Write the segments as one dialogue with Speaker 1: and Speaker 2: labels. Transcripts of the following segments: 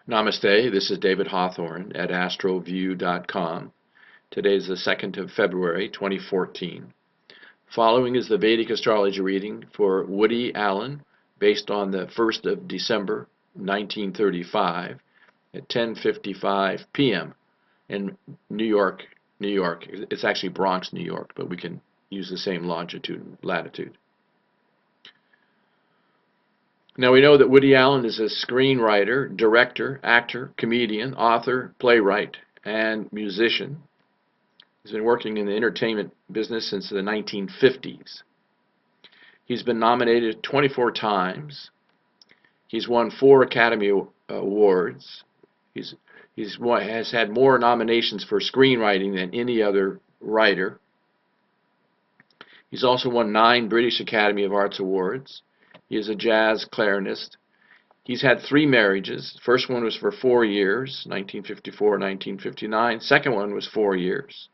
Speaker 1: Namaste, this is David Hawthorne at astroview.com. Today is the 2nd of February, 2014. Following is the Vedic astrology reading for Woody Allen, based on the 1st of December, 1935, at 10:55 p.m. in New York, New York. It's actually Bronx, New York, but we can use the same longitude and latitude. Now we know that Woody Allen is a screenwriter, director, actor, comedian, author, playwright, and musician. He's been working in the entertainment business since the 1950s. He's been nominated 24 times. He's won 4 Academy Awards. Has had more nominations for screenwriting than any other writer. He's also won 9 British Academy of Arts Awards. He is a jazz clarinist. He's had 3 marriages. First one was for 4 years, 1954-1959. Second one was 4 years.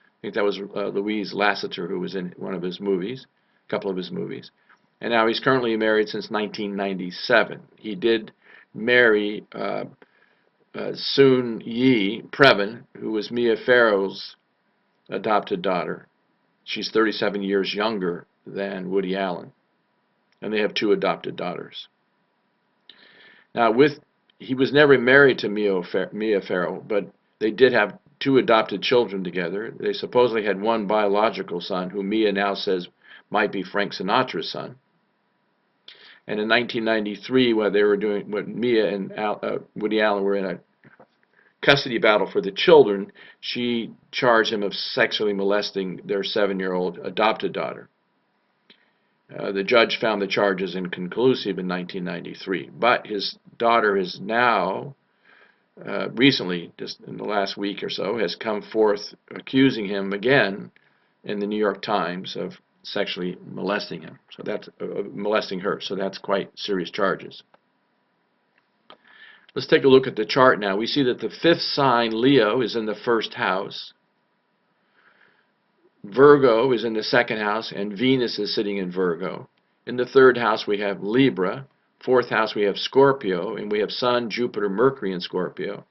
Speaker 1: I think that was Louise Lasseter, who was in one of his movies, a couple of his movies. And now he's currently married since 1997. He did marry Soon Yi Previn, who was Mia Farrow's adopted daughter. She's 37 years younger than Woody Allen. And they have 2 adopted daughters. Now, he was never married to Mia Farrow, but they did have 2 adopted children together. They supposedly had 1 biological son, who Mia now says might be Frank Sinatra's son. And in 1993, when Mia and Woody Allen were in a custody battle for the children, she charged him of sexually molesting their 7-year-old adopted daughter. The judge found the charges inconclusive in 1993, but his daughter is now, recently, just in the last week or so, has come forth accusing him again in the New York Times of sexually molesting him. So that's molesting her. So that's quite serious charges. Let's take a look at the chart now. We see that the 5th sign, Leo, is in the 1st house. Virgo is in the 2nd house, and Venus is sitting in Virgo. In the 3rd house we have Libra. 4th house we have Scorpio, and we have Sun, Jupiter, Mercury in Scorpio.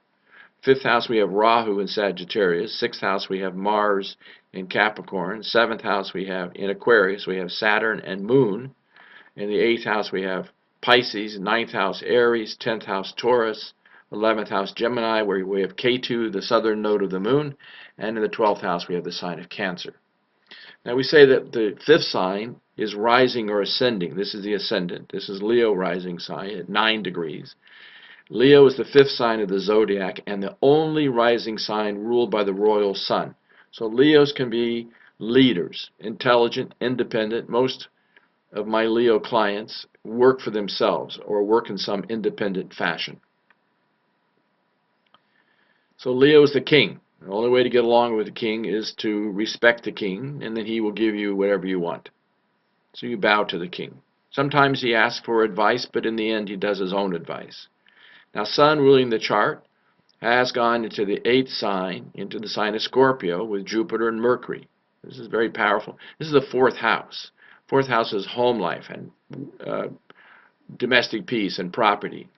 Speaker 1: 5th house we have Rahu in Sagittarius. 6th house we have Mars in Capricorn. 7th house we have in Aquarius, we have Saturn and Moon. In the 8th house we have Pisces. 9th house Aries. 10th house Taurus. 11th house Gemini, where we have Ketu, the southern node of the moon. And in the 12th house we have the sign of Cancer. Now we say that the 5th sign is rising or ascending. This is the ascendant. This is Leo rising sign at 9 degrees. Leo is the 5th sign of the zodiac and the only rising sign ruled by the royal sun. So Leos can be leaders, intelligent, independent. Most of my Leo clients work for themselves or work in some independent fashion. So Leo is the king. The only way to get along with the king is to respect the king, and then he will give you whatever you want. So you bow to the king. Sometimes he asks for advice, but in the end he does his own advice. Now Sun, ruling the chart, has gone into the 8th sign, into the sign of Scorpio, with Jupiter and Mercury. This is very powerful. This is the 4th house. 4th house is home life and domestic peace and property,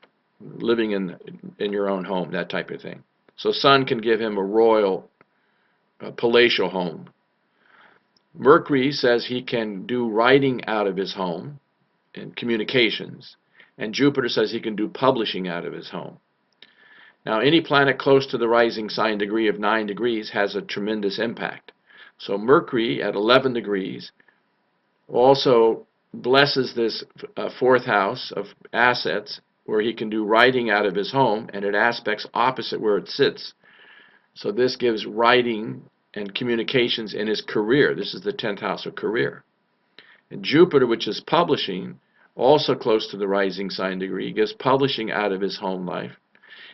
Speaker 1: living in your own home, that type of thing. So Sun can give him a royal, palatial home. Mercury says he can do writing out of his home and communications. And Jupiter says he can do publishing out of his home. Now, any planet close to the rising sign degree of 9 degrees has a tremendous impact. So Mercury at 11 degrees also blesses this 4th house of assets, where he can do writing out of his home, and it aspects opposite where it sits. So this gives writing and communications in his career. This is the 10th house of career. And Jupiter, which is publishing, also close to the rising sign degree, gives publishing out of his home life.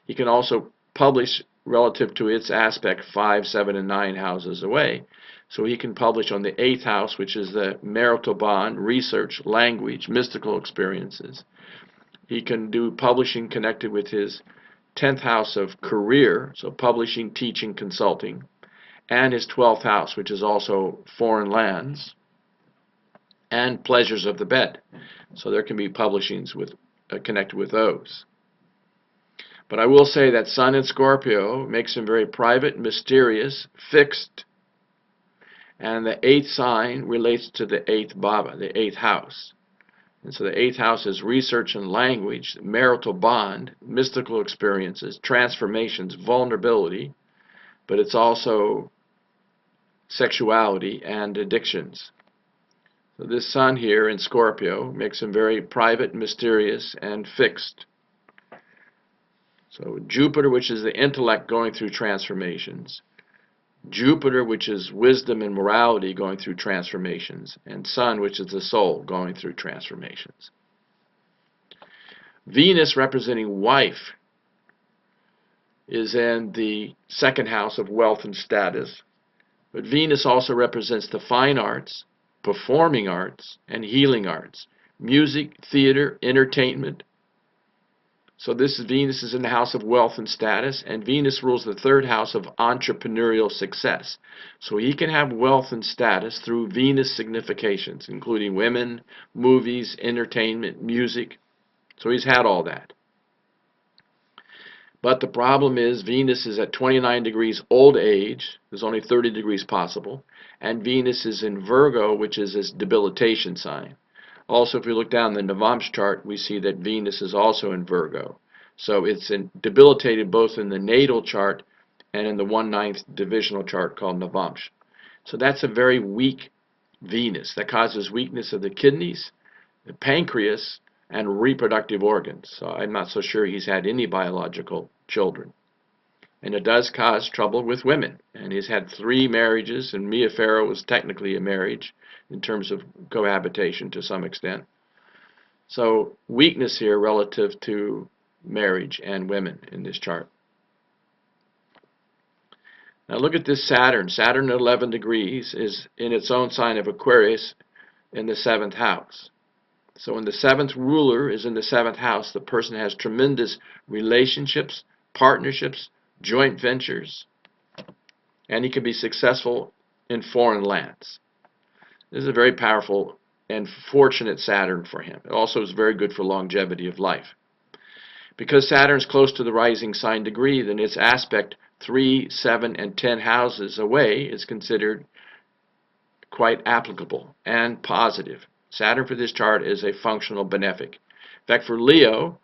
Speaker 1: He can also publish relative to its aspect 5, 7, and 9 houses away. So he can publish on the 8th house, which is the marital bond, research, language, mystical experiences. He can do publishing connected with his 10th house of career, so publishing, teaching, consulting, and his 12th house, which is also foreign lands, and pleasures of the bed. So there can be publishings connected with those. But I will say that Sun in Scorpio makes him very private, mysterious, fixed, and the 8th sign relates to the 8th bhava, the 8th house. And so the 8th house is research and language, marital bond, mystical experiences, transformations, vulnerability, but it's also sexuality and addictions. So this Sun here in Scorpio makes him very private, mysterious, and fixed. So Jupiter, which is the intellect going through transformations, Jupiter, which is wisdom and morality going through transformations, and Sun, which is the soul going through transformations. Venus, representing wife, is in the 2nd house of wealth and status, but Venus also represents the fine arts, performing arts, and healing arts, music, theater, entertainment. So this Venus is in the house of wealth and status, and Venus rules the 3rd house of entrepreneurial success. So he can have wealth and status through Venus significations, including women, movies, entertainment, music. So he's had all that. But the problem is Venus is at 29 degrees old age. There's only 30 degrees possible. And Venus is in Virgo, which is his debilitation sign. Also, if we look down the Navamsh chart, we see that Venus is also in Virgo. So it's debilitated both in the natal chart and in the 1/9 divisional chart called Navamsh. So that's a very weak Venus that causes weakness of the kidneys, the pancreas, and reproductive organs. So I'm not so sure he's had any biological children. And it does cause trouble with women. And he's had 3 marriages, and Mia Farrow was technically a marriage in terms of cohabitation to some extent. So weakness here relative to marriage and women in this chart. Now look at this Saturn. Saturn at 11 degrees is in its own sign of Aquarius in the 7th house. So when the 7th ruler is in the 7th house, the person has tremendous relationships, partnerships, joint ventures, and he can be successful in foreign lands. This is a very powerful and fortunate Saturn for him. It also is very good for longevity of life. Because Saturn is close to the rising sign degree, then its aspect 3, 7, and 10 houses away is considered quite applicable and positive. Saturn for this chart is a functional benefic. In fact, for Leo,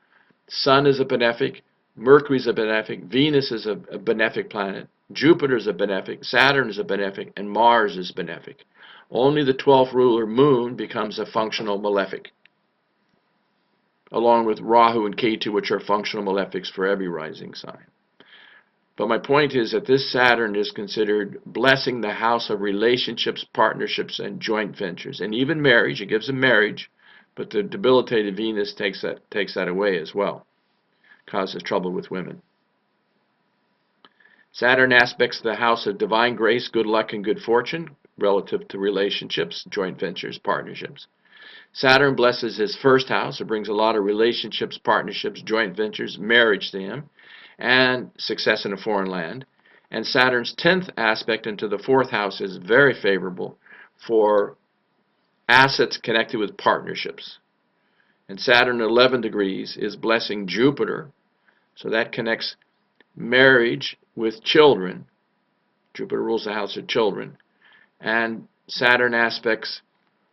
Speaker 1: Sun is a benefic, Mercury is a benefic, Venus is a benefic planet, Jupiter is a benefic, Saturn is a benefic, and Mars is benefic. Only the 12th ruler, Moon, becomes a functional malefic, along with Rahu and Ketu, which are functional malefics for every rising sign. But my point is that this Saturn is considered blessing the house of relationships, partnerships, and joint ventures, and even marriage. It gives him marriage, but the debilitated Venus takes that away as well, causes trouble with women. Saturn aspects the house of divine grace, good luck, and good fortune relative to relationships, joint ventures, partnerships. Saturn blesses his 1st house. It brings a lot of relationships, partnerships, joint ventures, marriage to him, and success in a foreign land. And Saturn's 10th aspect into the 4th house is very favorable for assets connected with partnerships. And Saturn at 11 degrees is blessing Jupiter, so that connects marriage with children. Jupiter rules the house of children. And Saturn aspects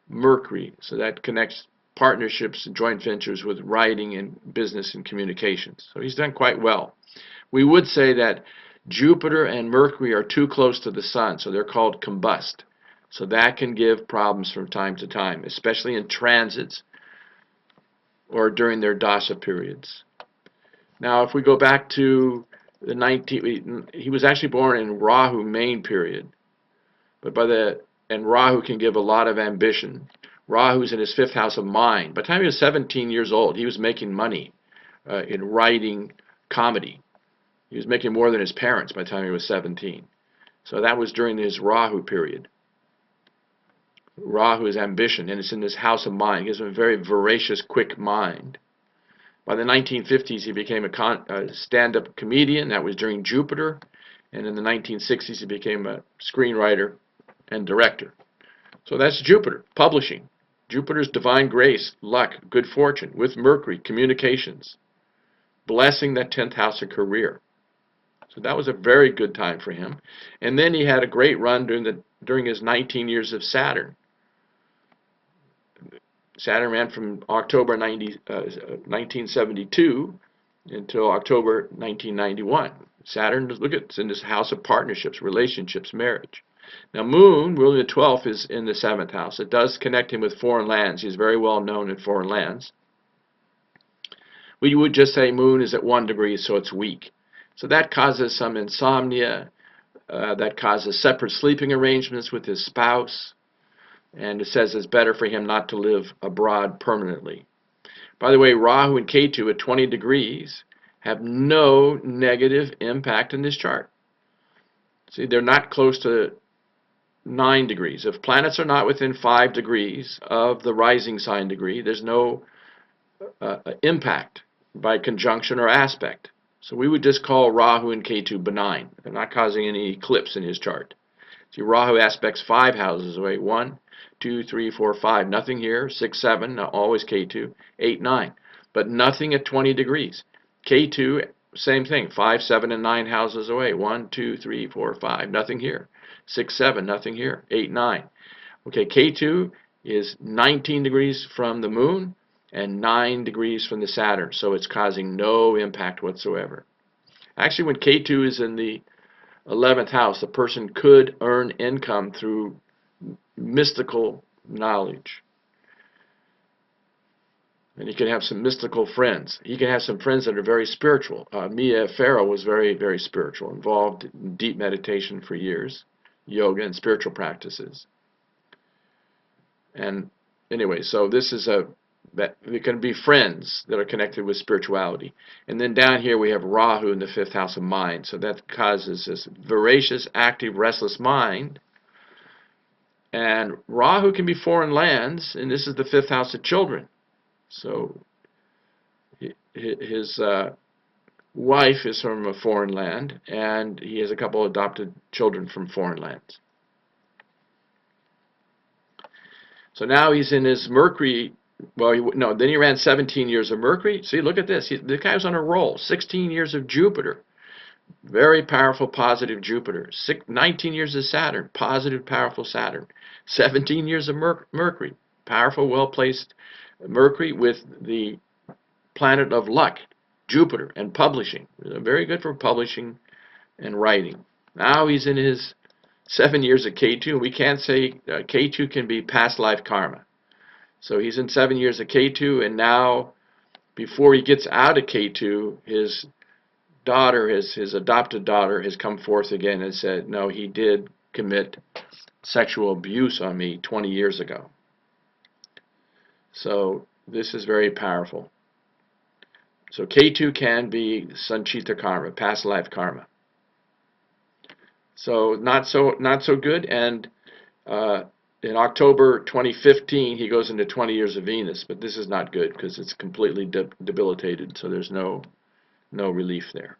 Speaker 1: Mercury, so that connects partnerships and joint ventures with writing and business and communications. So he's done quite well. We would say that Jupiter and Mercury are too close to the Sun, so they're called combust. So that can give problems from time to time, especially in transits or during their Dasha periods. Now, if we go back to the he was actually born in Rahu main period, but and Rahu can give a lot of ambition. Rahu's in his 5th house of mind. By the time he was 17 years old, he was making money in writing comedy. He was making more than his parents by the time he was 17. So that was during his Rahu period. Rahu is ambition, and it's in this house of mind. He has a very voracious, quick mind. By the 1950s, he became a stand-up comedian. That was during Jupiter. And in the 1960s, he became a screenwriter and director. So that's Jupiter, publishing. Jupiter's divine grace, luck, good fortune, with Mercury, communications, blessing that 10th house of career. So that was a very good time for him. And then he had a great run during his 19 years of Saturn. Saturn ran from October 1972 until October 1991. Saturn, look at, it's in this house of partnerships, relationships, marriage. Now Moon, ruling the 12th, is in the 7th house. It does connect him with foreign lands. He's very well known in foreign lands. We would just say Moon is at 1 degree, so it's weak. So that causes some insomnia. That causes separate sleeping arrangements with his spouse. And it says it's better for him not to live abroad permanently. By the way, Rahu and Ketu at 20 degrees have no negative impact in this chart. See, they're not close to 9 degrees. If planets are not within 5 degrees of the rising sign degree, there's no impact by conjunction or aspect. So we would just call Rahu and Ketu benign. They're not causing any eclipse in his chart. See, Rahu aspects 5 houses away. 1, 2, 3, 4, 5. Nothing here. 6, 7. Always Ketu. 8, 9. But nothing at 20 degrees. Ketu, same thing. 5, 7, and 9 houses away. 1, 2, 3, 4, 5. Nothing here. 6, 7. Nothing here. 8, 9. Okay, Ketu is 19 degrees from the Moon and 9 degrees from the Saturn. So it's causing no impact whatsoever. Actually, when Ketu is in the 11th house, a person could earn income through mystical knowledge. And he can have some mystical friends. He can have some friends that are very spiritual. Mia Farrow was very, very spiritual, involved in deep meditation for years, yoga and spiritual practices. And anyway, so this is that we can be friends that are connected with spirituality. And then down here we have Rahu in the 5th house of mind. So that causes this voracious, active, restless mind. And Rahu can be foreign lands, and this is the 5th house of children. So his wife is from a foreign land, and he has a couple of adopted children from foreign lands. So now he's in his Mercury. Well, then he ran 17 years of Mercury. See, look at this. The guy was on a roll. 16 years of Jupiter. Very powerful, positive Jupiter. 19 years of Saturn. Positive, powerful Saturn. 17 years of Mercury. Powerful, well-placed Mercury with the planet of luck, Jupiter, and publishing. Very good for publishing and writing. Now he's in his 7 years of Ketu. We can't say Ketu can be past life karma. So he's in 7 years of Ketu, and now, before he gets out of Ketu, his daughter, his adopted daughter, has come forth again and said, no, he did commit sexual abuse on me 20 years ago. So this is very powerful. So Ketu can be Sanchita karma, past life karma. So not so good. And in October 2015, he goes into 20 years of Venus, but this is not good because it's completely debilitated, so there's no relief there.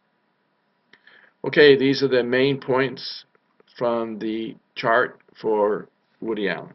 Speaker 1: Okay, these are the main points from the chart for Woody Allen.